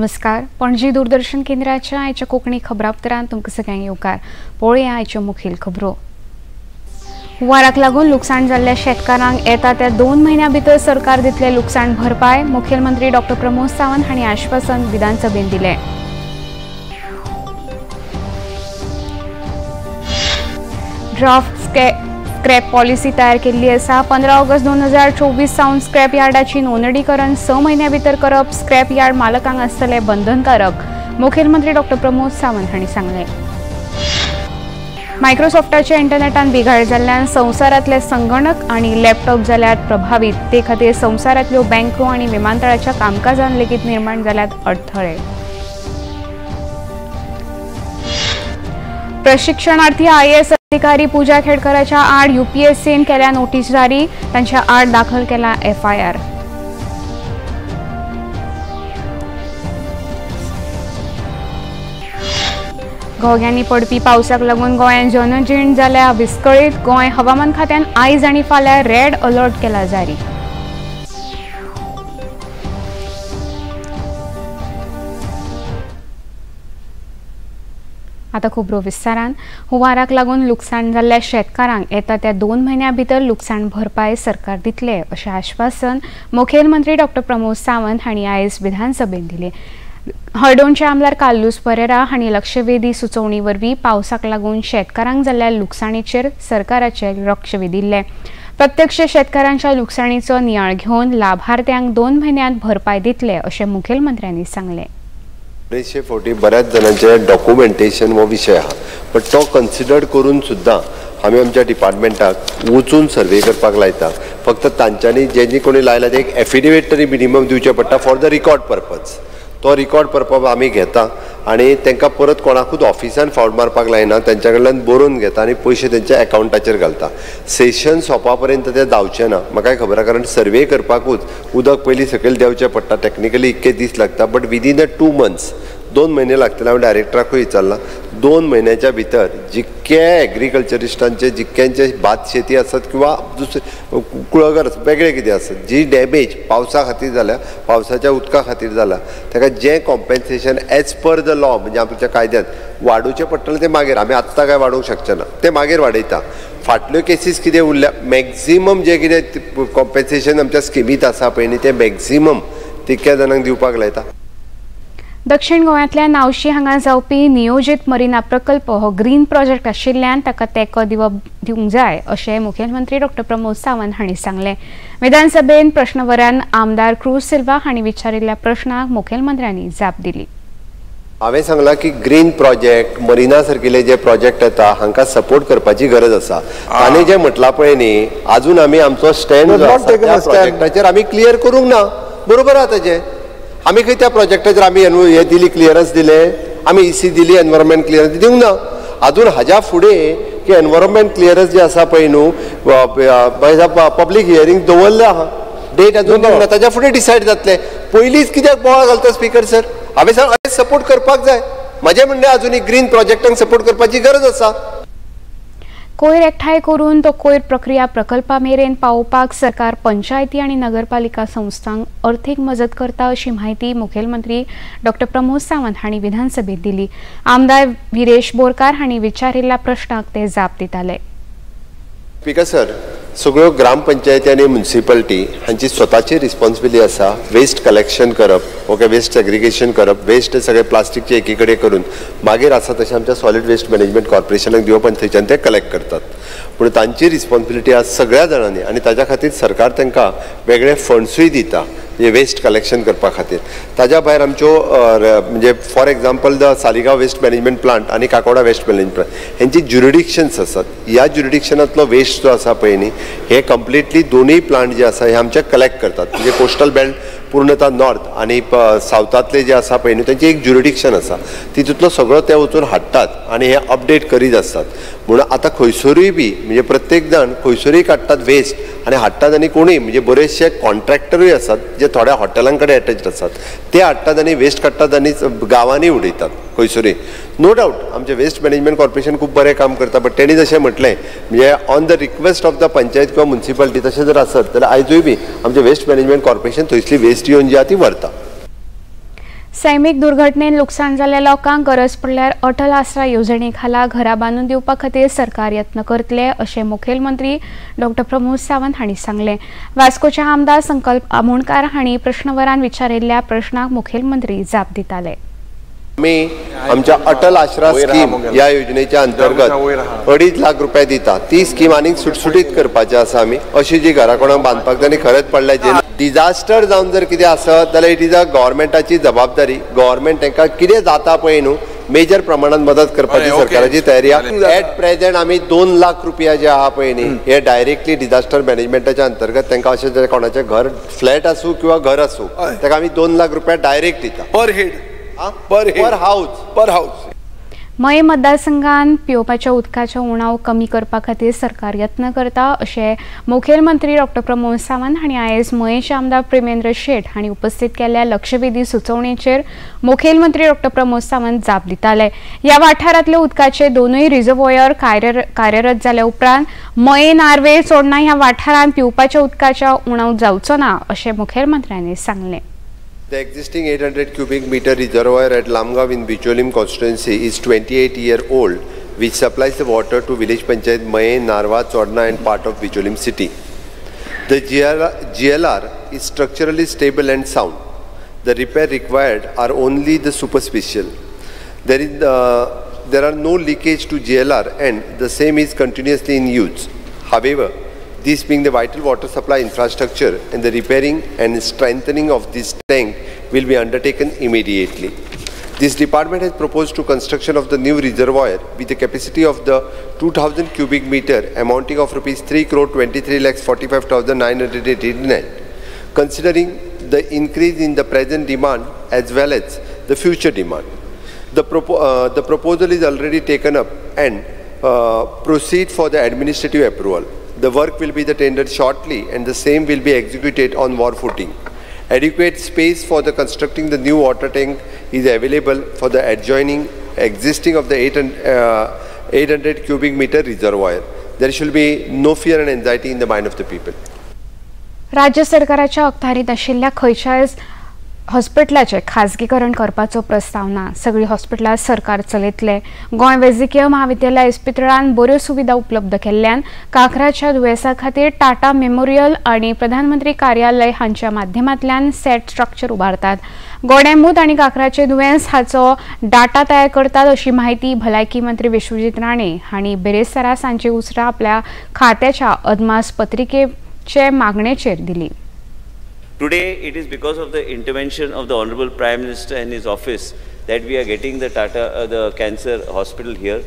नमस्कार. पणजी दूरदर्शन केंद्राच्या आयच्या कोंकणी खबरांतरांत तुमकां सगळ्यांक येवकार. पळोवया आयच्यो मुखेल खबरो. हुंवाराक लागून लुकसाण जाल्ल्या शेतकारांक येता त्या 2 म्हयन्यां भितर सरकार दितले लुकसाण भरपाय. मुखेलमंत्री डॉ. प्रमोद सावंत हांणी आश्वासन विधानसभेत दिलें. ड्राफ्ट स्क्रॅप पॉलिसी तयार केल्ली आसा. 15 ऑगस्ट 2024 सावन स्क्रॅप यार्डाची नोंदणीकरण 6 म्हयन्यां भितर करप. स्क्रॅप यार्ड मालकांक आसतलें बंधनकारक. मुखेलमंत्री डॉ. प्रमोद सावंत हांणी सांगलें. मायक्रोसॉफ्टाच्या इंटरनेटान बिघाड जाल्ल्यान संवसारांतले संगणक आनी लॅपटॉप जाल्यात प्रभावीत. ते खातीर संवसारांतल्यो बँको आनी विमानतळाच्या कामकाजान लेगीत निर्माण जाल्यात अडथळे. प्रशिक्षणार्थी IAS अधिकारी पूजा खेडकराच्या आड UPSCन केल्या नोटीस जारी. तांच्या आड दाखल केला FIR. घोग्यांनी पडपी पावसाक लागून गोंयांत जनजीण जाल्या विस्कळीत. गोंय हवामान खात्यान आयज आनी फाल्यां रेड अलर्ट केला जारी. आता खबरो विस्तारान. हुंवाराक लागून लुकसाण जाल्ल्या शेतकारांक येता त्या 2 म्हयन्यां भितर लुकसाण भरपाय सरकार दितले अशें आश्वासन मुखेलमंत्री डॉ. प्रमोद सावंत हांणी आयज विधानसभेत दिलें. हळदोणचे आमदार कार्लोस परेरा हांणी लक्षवेधी सुचोवणी वरवीं पावसाक लागून शेतकारांक जाल्ल्या लुकसाणीचेर सरकाराचे लक्ष वेधिल्लें. प्रत्यक्ष शेतकारांच्या लुकसाणीचो नियाळ घेवन लाभार्थ्यांक 2 म्हयन्यांत भरपाय दितले अशें मुखेलमंत्र्यांनी सांगलें. 19 फावटी बऱ्याच जणांचे डॉक्युमेंटेशन हो विषय आहा, पण तो कन्सिडर करून सुद्दां आमी आमच्या डिपार्टमेंटाक वचून सर्वे करपाक लायता. फक्त तांच्यांनी जे कोणी लायला ते एक एफिडेविट तरी मिनिमम दिवचे पडटा फॉर द रिकॉर्ड पर्पज. तो रिकॉर्ड पर्पज आमी घेता आनी तांकां परत कोणाकूच ऑफिसान फावट मारपाक लायना. तांच्या कडल्यान बरोवन घेता आनी पयशे तेंच्या अकाउंटाचेर घालता. सेशन सोंपा पर्यंत ते जावचें ना म्हाका खबर आहा, कारण सर्वे करपाकूच उदक पयलीं सकयल देंवचें पडटा. टॅक्निकली इतके दीस लागता, बट विदीन द 2 मंथ्स 2 म्हयने लागतले. हांवें डायरेक्टराकूय विचारला 2 म्हयन्याच्या भितर जितके एग्रीकल्चरिस्टांचे जितक्यांचे भात शेती आसत किंवा दुसरे कुळगर वेगळे कितें आसत जी डॅमेज पावसा खातीर जाल्या, पावसाच्या उदका खातीर जाला, ताका जें compensation as per the law म्हणजे आमच्या कायद्यांत वाडोवचें पडटलें ते मागीर आमी आत्तां काय वाडोवंक शकचे ना, ते मागीर वाडयता. फाटल्यो केसीस कितें उरल्या मॅक्झिमम जे कितें कॉम्पेन्सेशन आमच्या स्किमीत आसा पळय न्ही तें मॅक्झिमम तितक्या जाणांक दिवपाक लायता. दक्षिण गोंयांतल्या नावशी हांगा जावपी नियोजीत मरिना प्रकल्प हो ग्रीन प्रोजेक्ट आशिल्ल्यान ताका तेंको दिवंक जाय अशें मुखेलमंत्री डॉ. प्रमोद सावंत हांणी सांगलें. विधानसभेन प्रश्नवरान आमदार क्रूज सिल्वा हांणी विचारिल्ल्या प्रश्नाक मुखेलमंत्र्यांनी जाप दिली. हांवें सांगलां की ग्रीन प्रोजेक्ट मरिना सारकिले जे प्रोजेक्ट येता हांकां सपोर्ट करपाची गरज आसा. ताणें जें म्हटलां पळय न्ही आजून आमी आमचो स्टँड जो आसा त्या प्रोजेक्टाचेर आमी क्लियर करूंक ना. बरोबर आहा ताजें. आमी खंय त्या प्रोजेक्टाचेर आमी हे दिली क्लियरन्स दिले, आमी EC दिली एनवायरमेंट क्लियरन्स दिवंक ना. अजून हाज्या फुडें की एनवायरमेंट क्लियरन्स जे आसा पळय न्हू पब्लीक हियरींग दवरलें आहा. डेट अजून दिवंक ना. ताज्या फुडें डिसायड जातलें. पयलींच कित्याक बोवाळ घालता स्पीकर सर? हांवें सांग सपोर्ट करपाक जाय. म्हजें म्हणणें अजून ग्रीन प्रोजेक्टांक सपोर्ट करपाची गरज आसा. कोयर एकठांय करून तो कोयर प्रक्रिया प्रकल्पा मेरेन पावोवपाक सरकार पंचायती आनी नगरपालिका संस्थांक अर्थीक मजत करता अशी माहिती मुखेलमंत्री डॉ. प्रमोद सावंत हांणी विधानसभेत दिली. आमदार विरेश बोरकार हांणी विचारिल्ल्या प्रश्नाक ते जाप दिताले. स्पीकर सर, सगळ्यो ग्रामपंचायती आनी म्युनिसिपालिटी हांची स्वताची रिस्पॉन्सिबिलिटी आसा वेस्ट कलेक्शन करप, ओके, वेस्ट सेग्रिगेशन करप, वेस्ट सगळे प्लास्टिकचे एकी कडेन करून मागीर आसा तशें आमच्या सॉलिड वेस्ट मॅनेजमेंट कॉर्पोरेशनाक दिवप आनी थंयच्यान ते कलेक्ट करतात. पूण तांची रिस्पॉन्सिबिलिटी आज सगळ्या जाणांनी आनी ताच्या खातीर सरकार तांकां वेगळे फंड्सूय दिता हे वेस्ट कलेक्शन करपा खातीर. ताज्या भायर आमच्यो म्हणजे for example the Saligao waste management plant आनी काकोडा वेस्ट मॅनेजमेंट प्लांट हेंची ज्युरिडिक्शन्स आसात. ह्या ज्युरिडिक्शनांतलो वेस्ट जो आसा पळय न्ही हे कंप्लिटली दोनूय प्लांट जे आसा हे आमचे कलेक्ट करतात. म्हणजे कोस्टल बेल्ट पूर्णतः नॉर्थ आनी सावथांतले जे आसा पळय न्ही तेंची एक ज्युरिडिक्शन आसा. तितूंतलो सगळो ते वचून हाडटात आनी हे अपडेट करीत आसतात. म्हणून आतां खंयसरूय बी म्हणजे प्रत्येक जाण खंयसरूय काडटात वेस्ट आनी हाडटात आनी कोणूय म्हणजे बरेचशे कॉन्ट्रॅक्टरूय आसात जे थोड्या हॉटेलां कडेन अटॅच्ड आसात. ते हाडटात आनी वेस्ट काडटात आनी गांवांनी उडयतात खंयसरूय. नो डावट आमचे वेस्ट मॅनेजमेंट कॉर्पोरेशन खूब बरें काम करता, बट तेणी जशें म्हटलें म्हणजे on the request of the panchayat किंवा म्युनिसिपालिटी तशें जर आसत जाल्यार आयजूय बी आमचे वेस्ट मॅनेजमेंट कॉर्पोरेशन थंयसली वेस्ट येवन जी आहा ती व्हरता. सैमीक दुर्घटनेन लुकसाण जाल्ल्या लोकांक गरज पडल्यार अटल आसरा येवजणे खाला घरा बांदून दिवपा खातीर सरकार यत्न करतले अशें मुखेलमंत्री डॉक्टर प्रमोद सावंत हांणी सांगलें। वास्कोचे आमदार संकल्प आमोणकार हांणी प्रश्नवरान विचारिल्ल्या प्रश्नाक मुखेलमंत्री जाप दिताले। आम्ही आमच्या अटल आश्रा स्कीम या योजनेच्या अंतर्गत 2.5 लाख रुपये दिता। ती स्कीम आनीक सुटसुटीत करपाची आसा आमी। अशी जी घरा कोणाक बांदपाक जाय खरंच पडल्या जे डिजास्टर जावन जर कितें आसत जाल्यार इट इज अ गव्हर्मेंटाची जबाबदारी। गव्हर्मेंट तांकां कितें जाता पळय न्हू मेजर प्रमाणात मदत करपाची सरकाराची तयारी आसा। एट प्रेझेंट आमी 2 लाख रुपया जे आहा पळय न्ही हे डायरेक्टली डिजास्टर मॅनेजमेंटाच्या अंतर्गत तांकां अशें जर कोणाचें घर फ्लॅट आसूं किंवा घर आसूं ताका आमी 2 लाख रुपया डायरेक्ट दिता पर हाऊस। मये मतदारसंघात पिवपाच्या उदकाचो उणाव कमी करपा खातीर सरकार यत्न करता अशें मुखेलमंत्री डॉक्टर प्रमोद सावंत हांणी आयज मयेचे आमदार प्रेमेंद्र शेट हांणी उपस्थित केल्ल्या लक्षवेधी सुचोवणेचेर मुखेलमंत्री डॉक्टर प्रमोद सावंत जाप दिताले। ह्या वाठारांतले उदकाचे दोनूय रिजर्वॉयर कार्यरत जाल्या उपरांत मये नार्वे चोडणा ह्या वाठारांत पिवपाच्या उदकाचो उणाव जावचो ना अशें मुखेलमंत्र्यांनी सांगलें। The existing 800 cubic meter reservoir at Lamgaon in Bicholim constituency is 28 years old, which supplies the water to village panchayat Maye, Narwa, Chodna and part of Bicholim city. The GLR is structurally stable and sound. The repair required are only the superficial. There are no leakage to GLR and the same is continuously in use. However, this being the vital water supply infrastructure and the repairing and strengthening of this tank will be undertaken immediately. This department has proposed to construction of the new reservoir with the capacity of the 2000 cubic meter amounting of rupees 3,23,45,989. Considering the increase in the present demand as well as the future demand, the proposal is already taken up and proceed for the administrative approval. The work will be tendered shortly and the same will be executed on war footing. Adequate space for the constructing the new water tank is available for the adjoining existing of the 800 cubic meter reservoir. There should be no fear and anxiety in the mind of the people. राज्य सरकाराच्या अखत्यारीत आशिल्ल्या खंयच्याय हॉस्पिटलाचे खाजगीकरण करपाचो प्रस्ताव ना। सगळी हॉस्पिटलां सरकार चलयतले। गोंय वैजकीय महाविद्यालय इस्पितळांत बऱ्यो सुविधा उपलब्ध केल्ल्यान कांकराच्या दुयेंसां खातीर टाटा मेमोरियल आनी प्रधानमंत्री कार्यालय हांच्या माध्यमांतल्यान सेट स्ट्रक्चर उबारतात। गोडेंमूत आनी कांकराचें दुयेंस हाचो डाटा तयार करतात अशी माहिती भलायकी मंत्री विश्वजीत राणे हांणी बेरेस्तारा सांजे उसरां आपल्या खात्याच्या अदमास पत्रिकेचे मागणेचेर दिली। Today, it is because of the intervention of the Honorable Prime Minister and his office that we are getting the cancer hospital here.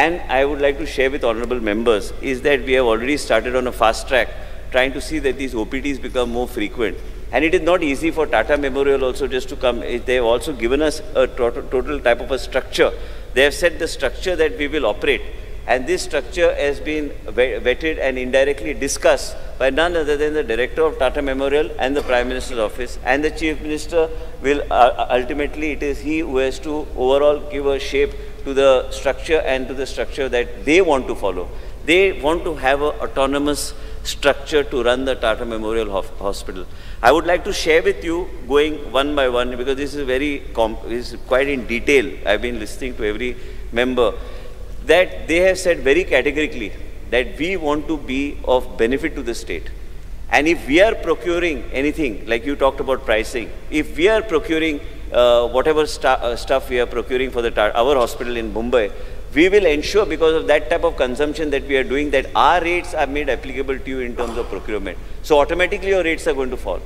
And I would like to share with honorable members is that we have already started on a fast track trying to see that these OPDs become more frequent. And it is not easy for Tata Memorial also just to come. They have also given us a total type of a structure. They have set the structure that we will operate. And this structure has been vetted and indirectly discussed by none other than the director of Tata Memorial and the Prime Minister's office, and the Chief Minister will ultimately, it is he who has to overall give a shape to the structure and to the structure that they want to follow. They want to have an autonomous structure to run the Tata Memorial Hospital. I would like to share with you, going one by one, because this is quite in detail. I've been listening to every member, that they have said very categorically that we want to be of benefit to the state. And if we are procuring anything, like you talked about pricing, if we are procuring whatever stuff we are procuring for our hospital in Mumbai, we will ensure, because of that type of consumption that we are doing, that our rates are made applicable to you in terms of procurement. So automatically your rates are going to fall.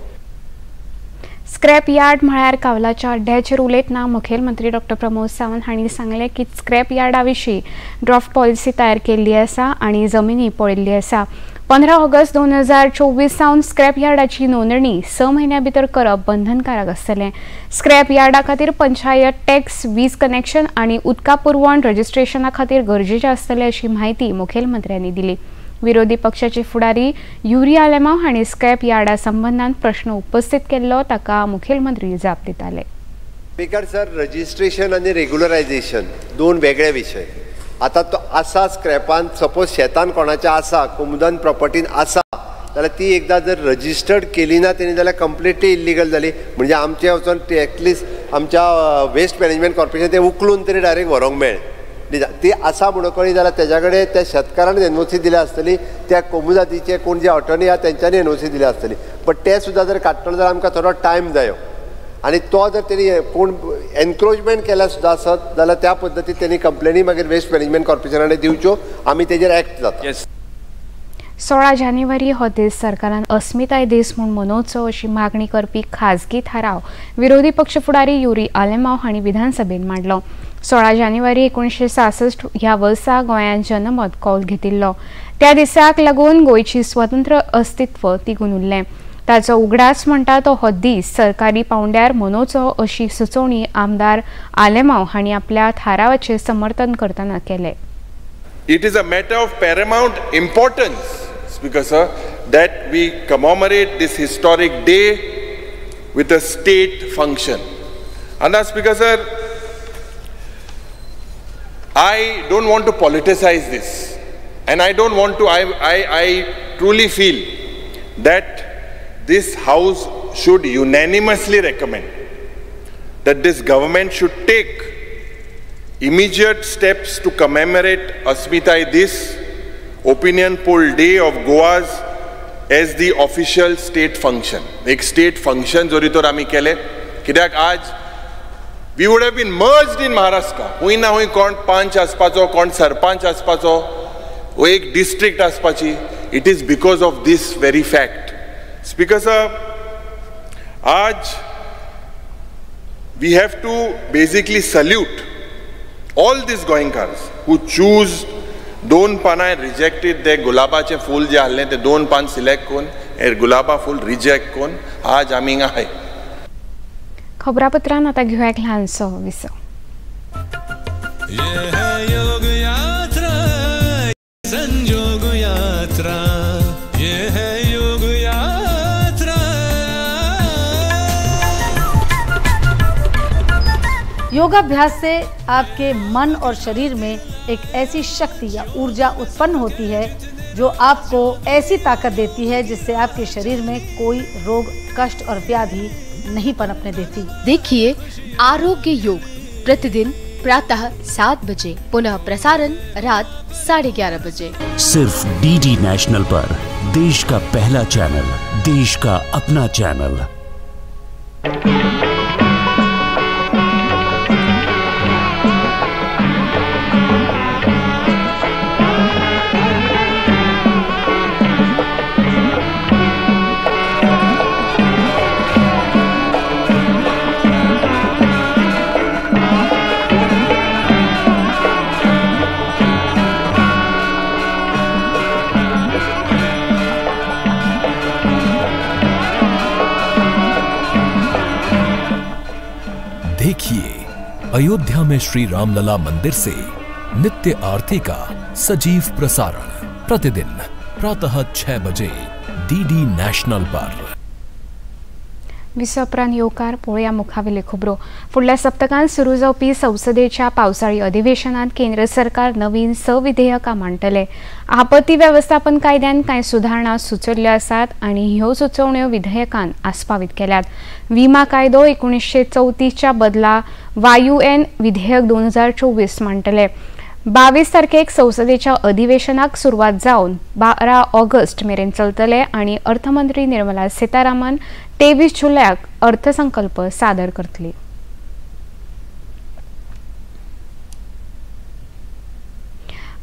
Scrap yard म्हळ्यार कावलाच्या अड्ड्याचेर उलयतना मुखेलमंत्री doctor Pramod Sawant हांणी सांगलें की scrap यार्डा विशीं draft policy तयार केल्ली आसा आनी जमिनी पळयल्ली आसा। 15 ऑगस्ट 2024 सावन स्क्रॅप यार्डाची नोंदणी 6 म्हयन्यां भितर करप बंधनकारक आसतलें। स्क्रॅप यार्डा खातीर पंचायत टॅक्स, वीज कनेक्शन आनी उदका पुरवण रजिस्ट्रेशना खातीर गरजेचें आसतलें अशी माहिती मुखेलमंत्र्यांनी दिली। विरोधी पक्षाचे फुडारी युरी आलेमांव हांणी स्क्रॅप यार्डा संबंधान प्रश्न उपस्थित केल्लो ताका मुखेलमंत्री जाप दिताले। स्पीकर सर, रजिस्ट्रेशन आनी रेग्युलरायझेशन दोन वेगळे विशय। आता तो आसा स्क्रॅपान, सपोज शेतान कोणाच्या आसा, कुमुदन प्रॉपर्टीन आसा जाल्यार ती एकदा जर रजिस्टर्ड केली ना तेणी जाल्यार कंप्लिटली इल्लीगल जाली। म्हणजे आमचे वचून एटलिस्ट आमच्या वेस्ट मॅनेजमेंट कॉर्पोरेशन ते उखलून तरी डायरेक्ट व्हरोंक मेळ्ळें ती आसा म्हणून कळ्ळी जाल्यार तेज्या कडेन त्या शेतकारान एनओसी दिली आसतली त्या कोमू जातीचे कोण जे अटॉर्नी आहा तेंच्यांनी एनओसी दिली आसतली बट ते सुद्दां जर काडटलो जाल्यार आमकां थोडो टायम जायो आनी तो जर तेणी कोण एनक्रोचमेंट केल्या सुद्दां आसत जाल्यार त्या पद्दतीन तेणी कंप्लेनी मागीर वेस्ट मॅनेजमेंट कॉर्पोरेशनाकडे दिवच्यो आमी तेजेर एक्ट जाता 16 जानेवारी हो दीस सरकारान अस्मिताय दीस म्हूण मनोवचो अशी मागणी करपी खाजगी थाराव विरोधी पक्ष फुडारी युरी आलेमांव हांणी विधानसभेत मांडलो 16 जानेवारी 1966 ह्या वर्सा गोंयांत जनमत कौल घेतिल्लो त्या दिसाक लागून गोंयची स्वतंत्र अस्तित्व तिगून उरलें ताचो उगडास म्हणटा तो हो दीस सरकारी पावंड्यार मनोवचो अशी सुचोवणी आमदार आलेमांव हांणी आपल्या थारावाचें समर्थन करतना केलें. It is a matter of paramount importance, Speaker sir, that we commemorate this historic day with a state function. And Speaker sir, I don't want to politicize this, and I don't want to. I truly feel that this House should unanimously recommend that this government should take immediate steps to commemorate Asmitai this opinion poll day of Goa's as the official state function. एक state function जोरी तो आमी केले कित्याक आज we would have been merged in Maharashtra. हुई ना हुई कोण पंच आसपाचो कोण सरपंच आसपाचो वो एक district आसपाची. It is because of this very fact. Speaker sir, आज we have to basically salute all these Goenkars who choose दोन पानां रिजेक्टेड ते गुलाबाचे फूल जे आहलें ते दोन पान सिलेक्ट करून हे गुलाबा फूल रिजेक्ट करून आज आमी हिंगा आहाय. खबरापत्रान आतां घेवया एक ल्हानसो विसव. योगाभ्यास से आपके मन और शरीर में एक ऐसी शक्ति या ऊर्जा उत्पन्न होती है जो आपको ऐसी ताकत देती है जिससे आपके शरीर में कोई रोग कष्ट और व्याधि नहीं पनपने देती. देखिए आरोग्य योग प्रतिदिन प्रातः 7 बजे, पुनः प्रसारण रात 11:30 बजे, सिर्फ डीडी नेशनल पर. देश का पहला चैनल, देश का अपना चैनल. देखिए अयोध्या में श्री रामलला मंदिर से नित्य आरती का सजीव प्रसारण प्रतिदिन प्रातः 6 बजे डीडी नेशनल पर. विसपरान येवकार पळोवया मुखावेले खबरो. फुडल्या सप्तकांत सुरू जावपी संसदेच्या पावसाळी अधिवेशनात केंद्र सरकार नवीन विधेयकां मांडटले. आपत्ती वेवस्थापन कायद्यान कांय सुधारणा सुचयल्ल्यो आसात आनी ह्यो सुचोवण्यो विधेयकांत आस्पावीत केल्यात. विमा कायदो 1934च्या बदला वायुएन विधेयक 2024 मांडटले. 22 तारखेक संसदेच्या अधिवेशनाक सुरवात जावन 12 ऑगस्ट मेरेन चलतले आनी अर्थमंत्री निर्मला सीतारामन 23 जुलयाक अर्थसंकल्प सादर करतली.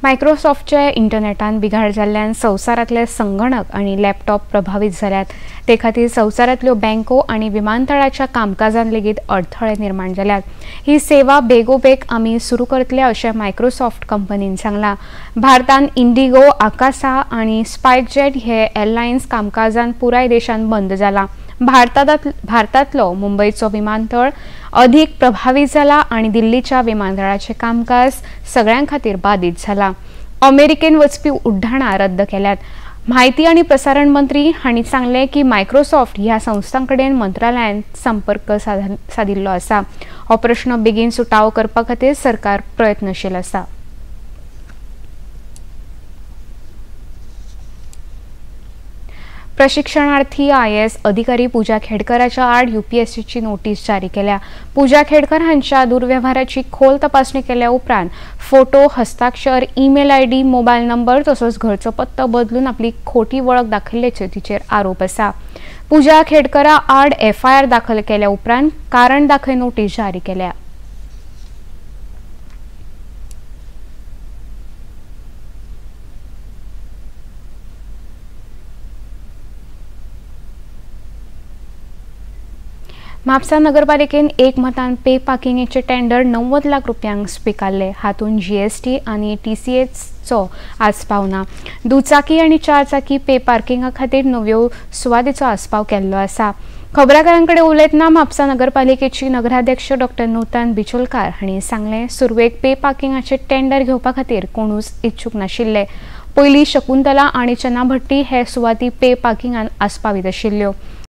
मायक्रोसॉफ्टचे इंटरनेटान बिघाड जाल्ल्यान संवसारांतले संगणक आनी लॅपटॉप प्रभावित जाल्यात. ते खातीर संवसारांतल्यो बँको आनी विमानतळाच्या कामकाजान लेगीत अडथळे निर्माण जाल्यात. ही सेवा बेगोबेग आमी सुरू करतले अशें मायक्रोसॉफ्ट कंपनीन सांगलां. भारतान इंडिगो, आकासा आनी स्पायसजेट हे एअरलायन्स कामकाजान पुराय देशान बंद जाला. भारतांतलो मुंबयचो विमानतळ अधिक प्रभावित जाला आनी दिल्लीच्या विमानतळाचें कामकाज सगळ्यां खातीर बाधित जाला. अमेरिकेन वचपी उड्डाणां रद्द केल्यात. माहिती आनी प्रसारण मंत्री हांणी सांगलें की मायक्रोसॉफ्ट ह्या संस्थांकडेन मंत्रालयान संपर्क सादिल्लो आसा. हो प्रश्न बेगीन सुटावो करपा खातीर सरकार प्रयत्नशील आसा. प्रशिक्षणार्थी IAS अधिकारी पूजा खेडकराच्या आड UPSCची नोटीस जारी केल्या। पूजा खेडकर हांच्या दुर्व्यवहाराची खोल तपासणी केल्या उपरांत फोटो, हस्ताक्षर, ईमेल ID, मोबाईल नंबर तसोच घरचो पत्तो बदलून आपली खोटी वळख दाखयल्याचे तिचेर आरोप आसा। पूजा खेडकरा आड FIR दाखल केल्या उपरांत कारण दाखय नोटीस जारी केल्या। म्हापसा नगरपालिकेन एक मतान पे पार्किंगचे टेंडर 90 लाख रुपयांक स्वीकारले। हातून GST आणि TCAचो आस्पाव ना। दुचाकी आणि चारचाकी पे पार्किंगा खातीर नव्यो सुवातेचो आस्पाव केल्लो आसा। खबराकारांकडे उलयतना म्हापसा नगरपालिकेची नगराध्यक्ष डॉ. नूतन बिचोलकार हांणी सांगले, सुरवेक पे पार्किंगाचे टेंडर घेवपा खातीर कोणूच इच्छुक नाशिल्ले। पयलीं शकुंतला आणि चन्नाभट्टी हे सुवाती पे पार्किंगान आस्पावीत आशिल्ल्यो,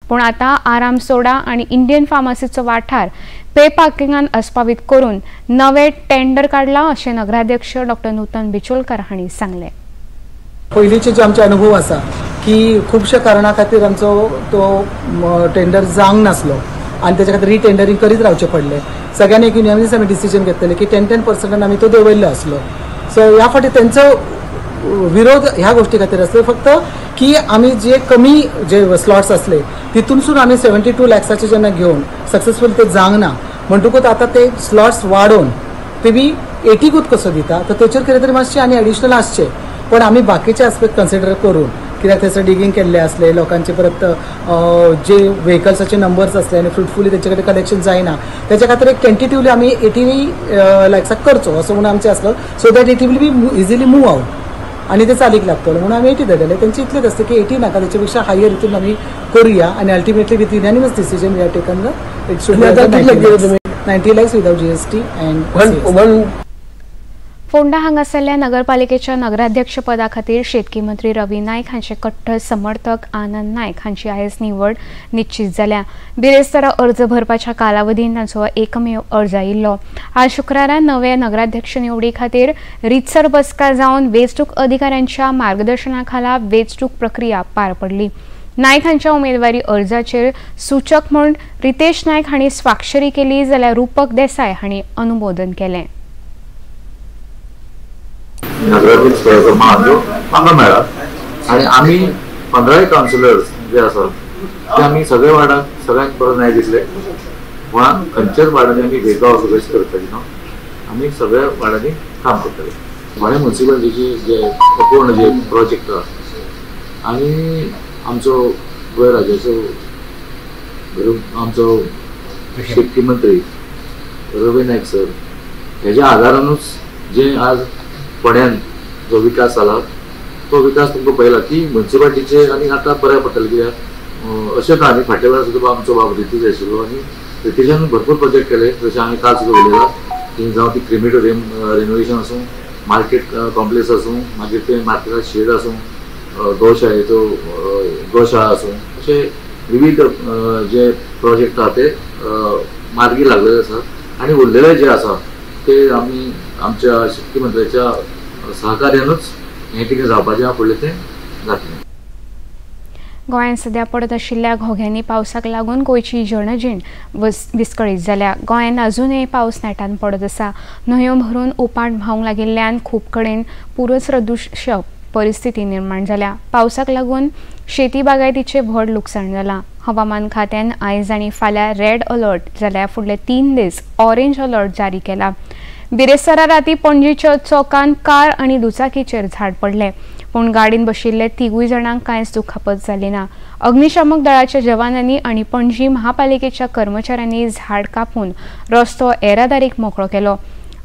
पण आता आराम सोडा आणि इंडियन फार्मसीचो वाठार पे पार्किंगान आस्पावीत करून नवे टेंडर काढला अशें नगराध्यक्ष डॉ. नूतन बिचोलकार हांणी सांगले। पयलींचे जे आमचे अनुभव आसा की खुबशा कारणा खातीर आमचो तो टेंडर जावंक नासलो आनी तेच्या खातीर रिटेंडरींग करीत रावचें पडलें। सगळ्यांनी एक युनियनिस आमी डिसिजन घेतलेलें की 10% आमी तो दवरलो आसलो। सो ह्या फावटी तेंचो विरोध ह्या गोष्टी खातीर आसले फक्त की आमी जे कमी जे स्लॉट्स आसले तितूनसून आमी 72 लॅक्साचे जेन्ना घेवन सक्सेसफुल ते जावंक ना म्हणटकूच आता ते स्लॉट्स वाडोवन ते बी 80कूच कसो दिता, तर तेचेर कितें तरी मातशें आनी एडिशनल आसचें। पण आमी बाकीचे आस्पेक्ट कन्सिडर करून कित्याक थंयसर डिगींग केल्ले आसले, लोकांचे परत जे व्हेकल्साचे नंबर्स आसले आनी फ्रुटफुली तेचे कडेन कलेक्शन जायना, त्याच्या खातीर एक टेंटेटिवली आमी 80 लॅक्साक करचो असो म्हणून आमचें आसलो, so that it will be easily move out आणि ते चालीक लागतलो म्हणून आमी 80 धरलेले। त्यांचे इतलेच असते की 80 नाका, त्याच्यापेक्षा हायर हितून आमी करूया आणि ultimately with unanimous decision we are taken the it should be 90 lakhs without GST and Ponda हांगासरल्या नगरपालिकेच्या नगराध्यक्ष पदा खातीर शेतकी मंत्री रवी नायक हांचे कट्टर समर्थक आनंद नायक हांची आयज निवड निश्चित जाल्या। बिरेस्तारा अर्ज भरपाच्या कालावधीन तांचो एकमेव अर्ज आयिल्लो। आज शुक्रारा नवे नगराध्यक्ष निवडी खातीर रितसर बसका जावन वेंचणूक अधिकाऱ्यांच्या मार्गदर्शना खाला वेंचणूक प्रक्रिया पार पडली। नायक हांच्या उमेदवारी अर्जाचेर सूचक म्हूण रितेश नायक हांणी स्वाक्षरी केली जाल्यार रूपक देसाय हांणी अनुमोदन केलें। नगराध्यक्ष म्हाजो हांगा मेळ्ळा आनी आमी 15 कावन्सिलर्स जे आसा ते आमी सगळे वार्डाक सगळ्यांक बरो न्याय दिसले। कोणाक खंयच्याच वार्डांनी आमी भेदभाव असो कशें करतले न्हू, आमी सगळ्या वार्डांनी काम करतले। फोंडा म्युनिसिपालिटीचे जे पूर्ण जे प्रोजेक्ट आसा आनी आमचो गोंय राज्याचो आमचो शेतकी मंत्री रवी नायक सर हेज्या आदारानूच जे आज फोंड्यान जो विकास जाला तो विकास तुमकां पळयला की म्युनिसिपालिटीचे आनी आतां बरें पडटलें कित्याक अशें ना आनी फाटल्या वेळार सुद्दां आमचो बाब रितीश आशिल्लो आनी रितीशान भरपूर प्रोजेक्ट केले जशें हांवें काल सुद्दां उलयलां की जावं ती क्रिमेटोरियम रिनोवेशन आसूं, मार्केट कॉम्प्लेक्स आसूं, मागीर ते मार्केटात शेड आसूं, गौशाळेचो गौशाळा आसूं, अशे विविध जे प्रोजेक्ट आसा ते मार्गी लागलेले आसात आनी उरलेले जे आसा ते आमी आमच्या शेतकी मंत्र्याच्या सहकार्यानूच हें कितें जावपाचें फुडलें तें जातलें। गोंयांत सध्या पडत आशिल्ल्या घोग्यांनी पावसाक लागून गोंयची जनजीण विस्कळीत जाल्या। गोंयांत अजूनय पावस नेटान पडत आसा। न्हंयो भरून उपाट व्हांवंक लागिल्ल्यान खूब कडेन पूरसदृश्य परिस्थिती निर्माण जाल्या। पावसाक लागून शेती बागायतीचे व्हड लुकसाण जालां। हवामान खात्यान आयज आनी फाल्यां रेड अलर्ट जाल्यार फुडले 3 दीस ऑरेंज अलर्ट जारी केला। बिरेस्तारा राती पणजीच्या चौकान कार आणि दुचाकीचेर झाड पडले, पूण गाडीन बशिल्ले 3 जाणांक कांयच दुखापत जाली ना। अग्निशामक दळाच्या जवानांनी आणि पणजी महापालिकेच्या कर्मचाऱ्यांनी झाड कापून रस्तो येरादारीक मोकळो केलो।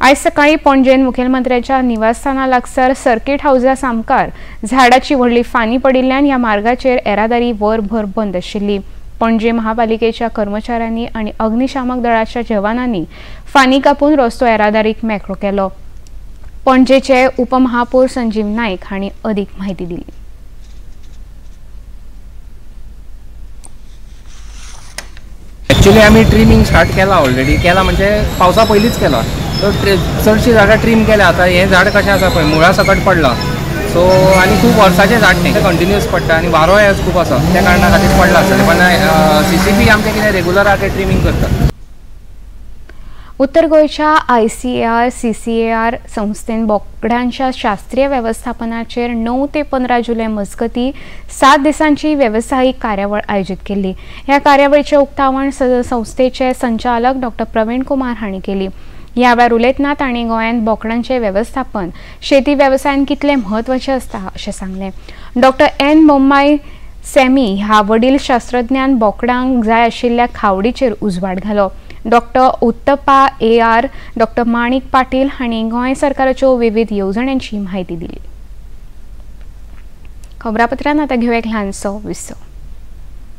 आयज सकाळी पणजेन मुखेलमंत्र्याच्या निवासस्थाना लागसार सर्किट हाऊसा सामकार झाडाची व्हडली फानी पडिल्ल्यान ह्या मार्गाचेर येरादारी वरभर बंद आशिल्ली। पणजे महापालिकेच्या कर्मचाऱ्यांनी आणि अग्निशामक दळाच्या जवानांनी फानी कापून रस्तो येरादारीक मेकळो केलो। पणजेचे उपमहापौर संजीव नाईक हांणी अधिक माहिती दिली। एक्चुअली आम्ही ट्रिमिंग स्टार्ट केला ऑलरेडी केला म्हणजे पावसा पयलींच केला, तर चडशी झाडां ट्रीम केल्या। आता हे झाड कशें आसा पळय मुळा सकट पडला, सो आनी खूब वर्साचें झाड तें कंटिन्यूअस पडटा आनी वारो आज खूब आसा त्या कारणान खातीर पडला आसतलें पण CCP आमचें कितें रेगुलर आहा तें ट्रिमींग करता. उत्तर गोंयच्या ICAR CCAR संस्थेन बोकडांच्या शास्त्रीय वेवस्थापनाचेर 9 ते 15 जुलय मजगती 7 दिसांची वेवसायीक कार्यावळ आयोजीत केली. ह्या कार्यावळीचे उक्तावण संस्थेचे संचालक डॉ. प्रवीण कुमार हांणी केली. ह्या वेळार उलयतना तांणी गोंयांत बोकडांचें वेवस्थापन शेती वेवसायान कितलें म्हत्वाचें आसता अशें सांगलें. डॉ. N. बोम्माई सॅमी ह्या वडील शास्त्रज्ञान बोकडांक जाय आशिल्ल्या खावडीचेर उजवाड घालो. डॉ. उत्तप्पा AR, डॉ. माणिक पाटील हांणी गोंय सरकाराच्यो विविध येवजण्यांची म्हायती दिली. खबरापत्रांत आतां घेवया एक ल्हानसो विसो.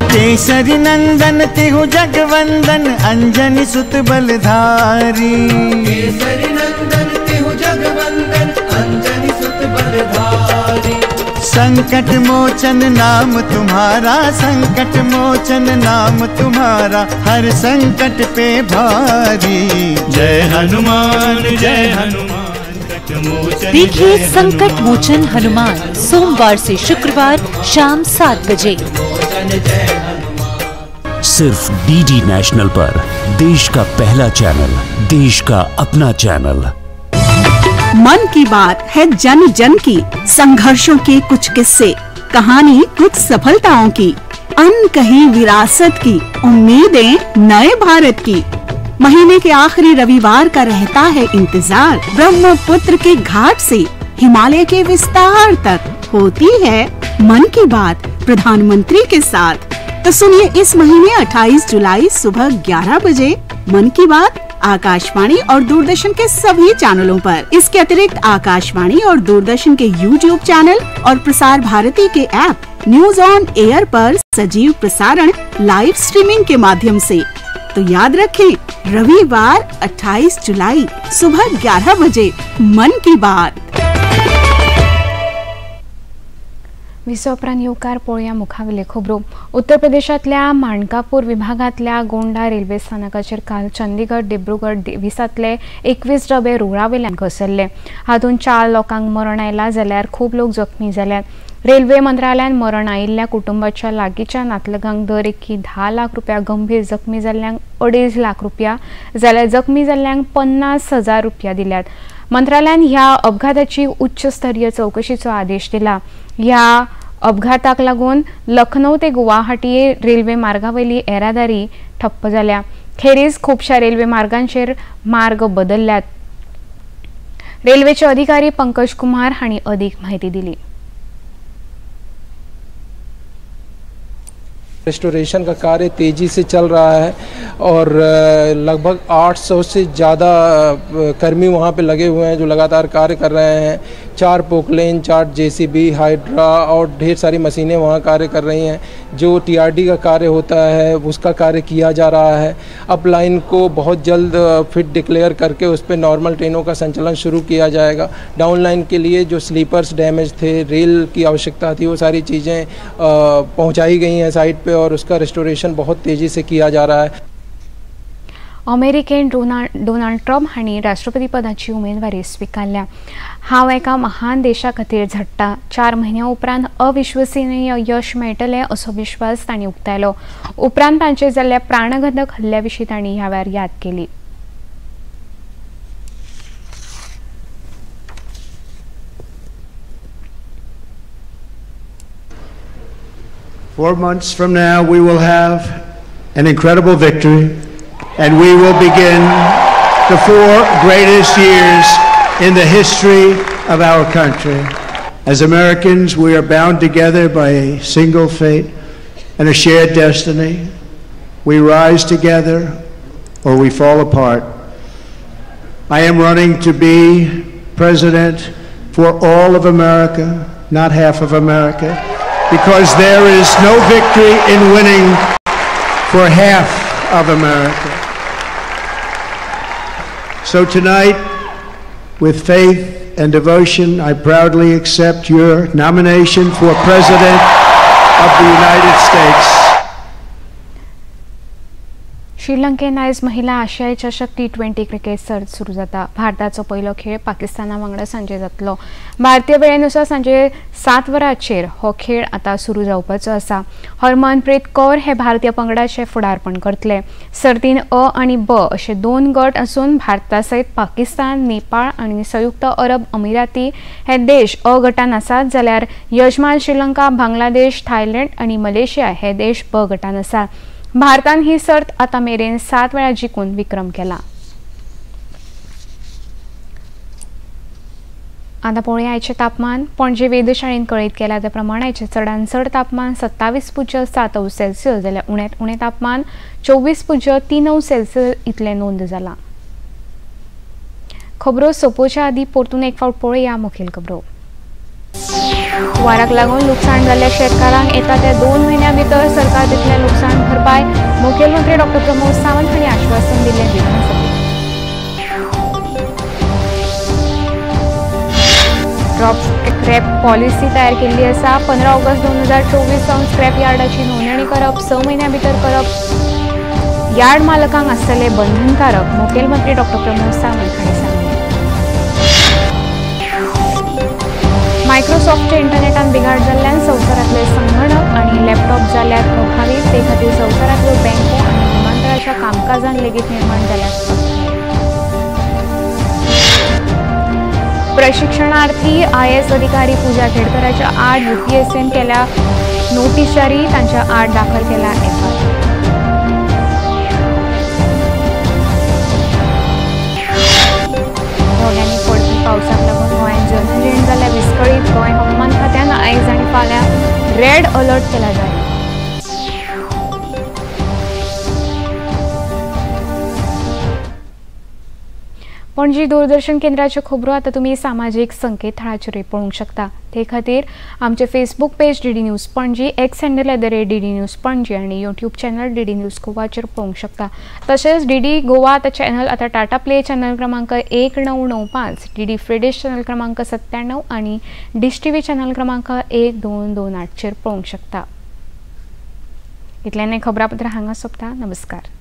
केसरी नंदन तेहु जगवंदन अंजनी सुत बलधारी. केसरी नंदन तेहु जगवंदन अंजनी सुत बलधारी. संकट मोचन नाम तुम्हारा, संकट मोचन नाम तुम्हारा, हर संकट पे भारी. जय हनुमान जय हनुमान. देखिए संकट मोचन हनुमान सोमवार से शुक्रवार शाम 7 बजे सिर्फ DD नेशनल पर, देश का पहला चैनल, देश का अपना चैनल. मन की बात है जन जन की, संघर्षों के कुछ किस्से, कहानी कुछ सफलताओं की, अनकही विरासत की, उम्मीदें नए भारत की. महीने के आखिरी रविवार का रहता है इंतजार. ब्रह्मपुत्र के घाट से हिमालय के विस्तार तक होती है मन की बात प्रधानमंत्री के साथ. तो सुनिए इस महीने 28 जुलाई सुबह 11 बजे मन की बात आकाशवाणी और दूरदर्शन के सभी चैनलों पर. इसके अतिरिक्त आकाशवाणी और दूरदर्शन के YouTube चैनल और प्रसार भारती के ऐप न्यूज ऑन एयर पर सजीव प्रसारण लाइव स्ट्रीमिंग के माध्यम से. तो याद रखें, रविवार 28 जुलाई सुबह 11 बजे मन की बात. विसोपरांत येवकार पळोवया मुखावेल्यो खबरो. उत्तर प्रदेशांतल्या माणकापूर विभागांतल्या गोंडा रेल्वे स्थानकाचेर काल चंदीगड डिब्रुगड दिवसांतले 21 डबे रुळावेल्यान घसरले. हातूंत 4 लोकांक मरण आयलां जाल्यार खूब लोक जखमी जाल्यात. रेल्वे मंत्रालयान मरण आयिल्ल्या कुटुंबाच्या लागींच्या नातलगांक दर एकी 10 लाख रुपया, गंभीर जखमी जाल्ल्यांक 2.5 लाख रुपया जाल्यार जखमी जाल्ल्यांक 50,000 रुपया दिल्यात. मंत्रालयान ह्या अपघाताची उच्चस्तरीय चौकशीचो आदेश दिला. ह्या अपघाताक लागून लखनौ ते गुवाहाटी रेल्वे मार्गावयली येरादारी ठप्प जाल्या. खेरीज खुबशा रेल्वे मार्गांचेर मार्ग बदलल्यात. रेल्वेचे अधिकारी पंकज कुमार हांणी अदीक माहिती दिली. रेस्टोरेशन का कार्य तेज़ी से चल रहा है और लगभग 800 से ज़्यादा कर्मी वहाँ पे लगे हुए हैं जो लगातार कार्य कर रहे हैं. 4 पोकलेन, 4 JCB, हाइड्रा और ढेर सारी मशीनें वहाँ कार्य कर रही हैं. जो TRD का कार्य होता है उसका कार्य किया जा रहा है. अप लाइन को बहुत जल्द फिट डिक्लेयर करके उस पर नॉर्मल ट्रेनों का संचालन शुरू किया जाएगा. डाउन लाइन के लिए जो स्लीपर्स डैमेज थे, रेल की आवश्यकता थी, वो सारी चीज़ें पहुँचाई गई हैं साइट पे और उसका रेस्टोरेशन बहुत तेज़ी से किया जा रहा है. अमेरिकेन डोनाल्ड ट्रम्प हांणी राष्ट्रपती पदाची उमेदवारी स्वीकारल्या. हांव एका महान देशा खातीर झडटां. 4 म्हयन्यां उपरांत अविश्वसनीय यश मेळटलें असो विश्वास तांणी उक्तायलो. उपरांत तांचेर जाल्ल्या प्राणघातक हल्ल्या विशीं तांणी ह्या वेळार याद केली. Four months from now, we will have an incredible victory, and we will begin the 4 greatest years in the history of our country. As Americans, we are bound together by a single fate and a shared destiny. We rise together or we fall apart. I am running to be president for all of America, not half of America, because there is no victory in winning for half of America. So tonight, with faith and devotion, I proudly accept your nomination for President of the United States. श्रीलंकेन आयज महिला आशियाई चषक T20 cricket सर्त सुरू जाता। भारताचो पयलो खेळ पाकिस्ताना वांगडा सांजे जातलो। भारतीय वेळेनुसार सांजे 7 वरांचेर हो खेळ आता सुरू जावपाचो आसा। हरमनप्रीत कौर हे भारतीय पंगडाचे फुडारपण करतले। सर्तीन अ आनी ब अशे 2 गट असून भारता सयत पाकिस्तान, नेपाळ आणि संयुक्त अरब अमिराती हे देश अ गटान आसात, जाल्यार यजमान श्रीलंका, बांगलादेश, थायलंड आणि मलेशिया हे देश ब गटान आसात। भारतान ही सर्त आता मेरेन 7 वेळा जिखून विक्रम केला। आता पळोवया आयचे तापमान। पणजे वेधशाळेन कळीत केला त्या प्रमाण आयचे चडांत चड तापमान 27.7 सेल्सियस जाल्यार उण्यांत उणें तापमान 24.3 सेल्सियस इतले नोंद जाला। खबरो सोंपोवच्या आदी परतून एक फावट पळोवया मुखेल खबरो। हुंवाराक लागून लुकसाण जाल्ल्या शेतकारांक येता त्या 2 म्हयन्यां भितर सरकार दितले लुकसाण भरपाय। मुखेलमंत्री डॉक्टर प्रमोद सावंत हांणी आश्वासन दिलें विधानसभेत। ड्रॉप स्क्रॅप पॉलिसी तयार केल्ली आसा। 15 ऑगस्ट 2024 सावन स्क्रॅप यार्डाची नोंदणी करप 6 म्हयन्यां भितर करप यार्ड मालकांक आसतले बंधनकारक। मुखेलमंत्री डॉक्टर प्रमोद सावंत हांणी सांगलें। मायक्रोसॉफ्टच्या इंटरनेटान बिघाड जाल्ल्यान संवसारांतले संगणक आणि लॅपटॉप जाल्यात प्रभावीत। ते खातीर संवसारांतल्यो बँको आनी विमानतळाच्या कामकाजान लेगीत निर्माण जाल्यात। प्रशिक्षणार्थी IAS अधिकारी पूजा खेडकराच्या आड UPSCन केल्या नोटीस जारी। तांच्या आड दाखल केला FIR। मोग्यांनी पडपी पावसाक लागून गोंयांत जनजीण जाल्या विस्कळीत। गोंय हवामान खात्यान आयज आनी फाल्यां रेड अलर्ट केला जारी। पणजी दूरदर्शन केंद्राच्यो खबरो आता तुम्ही सामाजीक संकेतथळाचेर पळोवंक शकता। ते खातीर आमचे Facebook page DD news Panaji, x handle @DD news Panaji आणि यूट्यूब चॅनल DD न्यूज गोवाचेर पळोवंक शकता। तशेंच DD गोवा आता चॅनल आता टाटा प्ले चॅनल क्रमांक 1995, DD फ्री डिश चॅनल क्रमांक 97 आणि डिश TV चॅनल क्रमांक 1228 चेर पळोवंक शकता। इतल्यान खबरापत्र हांगा सोंपता। नमस्कार।